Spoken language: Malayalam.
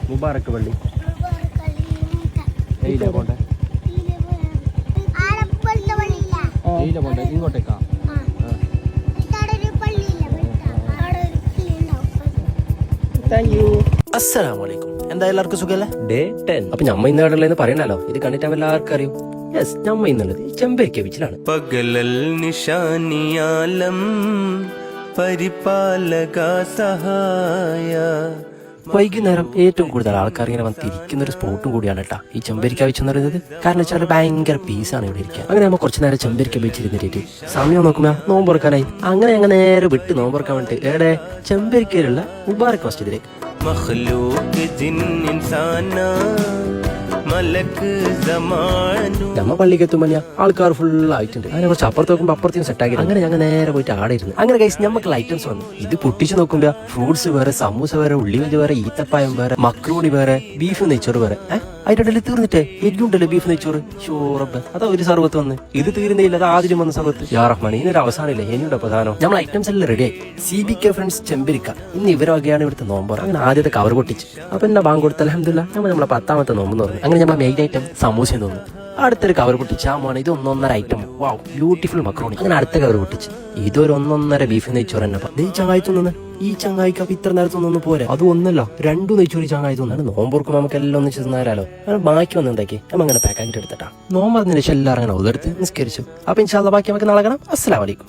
മുബാറക്ക് പള്ളി എയിലാ പോണ്ടേ? എയിലാ പോണ്ടേ? ഇങ്ങോട്ടേക്കാ? Thank you. അസ്സലാമലൈക്കും. എന്താ എല്ലാവർക്കും സുഖല്ലേ? ഡേ 10. അപ്പൊ ഞമ്മ ഇന്ന് കടലെന്ന് പറയണല്ലോ. ഇത് കണ്ടിട്ട് എല്ലാവർക്കും അറിയും. യെസ്, ഞമ്മ ഇന്നുള്ളത് ചെമ്പരിക്ക ബീച്ചിലാണ്. പകലൽ നിശാനിയാലം പരിപാലക സഹായ. വൈകുന്നേരം ഏറ്റവും കൂടുതൽ ആൾക്കാർ ഇങ്ങനെ വന്ന് തിരിക്കുന്ന ഒരു സ്പോട്ടും കൂടിയാണ് കേട്ടോ ഈ ചെമ്പരിക്ക ബീച്ച് എന്ന് പറയുന്നത്. കാരണം വെച്ചാൽ ഭയങ്കര പീസാണ് ഇവിടെ ഇരിക്കുക. അങ്ങനെ നമ്മൾ കുറച്ച് നേരം ചെമ്പരിക്ക ബീച്ചിൽ ഇരുന്നിട്ട് സമയം നോക്കുമ്പോ നോമ്പുറക്കാനായി. അങ്ങനെ നേരെ വിട്ട് നോമ്പുറക്കാൻ വേണ്ടിട്ട് എവിടെ ചെമ്പരിക്കയിലുള്ള മുബാറക് മസ്ജിദിലേക്ക്. മഖ്ലൂഖ് ജിൻ ഇൻസാന മലക്ക് സമാനു. നമ്മ പള്ളിക്ക് എത്തുമ്പോൾ ആൾക്കാർ ഫുൾ ആയിട്ടുണ്ട്. അങ്ങനെ കുറച്ച് അപ്പുറത്ത് നോക്കുമ്പോൾ അപ്പുറത്തേക്കും സെറ്റ് ആക്കി. അങ്ങനെ ഞങ്ങൾ നേരെ പോയിട്ട് ആടെ ഇരുന്നു. അങ്ങനെ കഴിച്ച് നമുക്ക് ഐറ്റംസ് വന്നു. ഇത് പൊട്ടിച്ച് നോക്കുമ്പോ ഫ്രൂട്ട്സ് വേറെ, സമൂസ വേറെ, ഉള്ളിവഞ്ച് വേറെ, ഈത്തപ്പായം വേറെ, മക്രൂണി വേറെ, ബീഫ് നെയ്ച്ചോറ് വേറെ. അതിന്റെ ഇടയിൽ തീർന്നിട്ടേ എല്ലുണ്ടല്ലേ ബീഫ് നെയ്ച്ചോറ്. ഷോറബ് അതാ ഒരു സർവത്ത് വന്ന്. ഇത് തീരുന്നില്ല, അത് ആദ്യം വന്ന സർവത്ത്. യാ റഹ്മാൻ, ഇതിനൊരു അവസാനമില്ല. എന്നോട് പ്രധാനം നമ്മൾ ഐറ്റംസ് എല്ലാം റെഡിയായി. CBK ഫ്രണ്ട്സ് ചെമ്പരിക്ക ഇന്ന് ഇവരെ വകയാണ് ഇവിടുത്തെ നോമ്പർ. അങ്ങനെ ആദ്യത്തെ കവർ പൊട്ടിച്ച് അപ്പൊ എന്നാ ബാങ്ക് കൊടുത്ത അൽഹംദുലില്ലാഹ് നമ്മളെ 10ാമത്തെ നോമ്പെന്ന് പറഞ്ഞു. അങ്ങനെ നമ്മൾ മെയിൻ ഐറ്റം സമൂസ തോന്നുന്നു. അടുത്തൊരു കവർ പൊട്ടിച്ച് മോനെ ഇത് 1.5 ഐറ്റം. വാവ്, ബ്യൂട്ടിഫുൾ മക്രോണി. അങ്ങനെ അടുത്ത കവർ പൊട്ടിച്ച് ഇതൊരു 1.5 ബീഫ് നെയ്ച്ചോറ് തന്നെ. ഈ ചങ്ങായി തോന്നുന്നു. ഈ ചങ്ങായിക്ക് അപ്പൊ ഇത്ര നേരത്തൊന്നും പോരാ. അത് ഒന്നല്ല 2 നെയ്ച്ചോറി ചങ്ങായി തോന്നാണ്. നോമ്പൂർക്കും നമുക്ക് എല്ലാം ഒന്നിച്ച് തിന്നാലോ. അങ്ങനെ ബാക്കി വന്ന് എന്താക്കി നമ്മ അങ്ങനെ പാക്കാക്കിട്ട് എടുത്തിട്ടാ നോമ്പ്. അതിന് ശേഷം എല്ലാവരും അങ്ങനെ ഒതെടുത്ത് നിസ്കരിച്ചു. അപ്പൊ ഇൻഷാ അല്ലാഹ് ബാക്കി നമുക്ക് നാളെ കാണാം. അസ്സലാമു അലൈക്കും.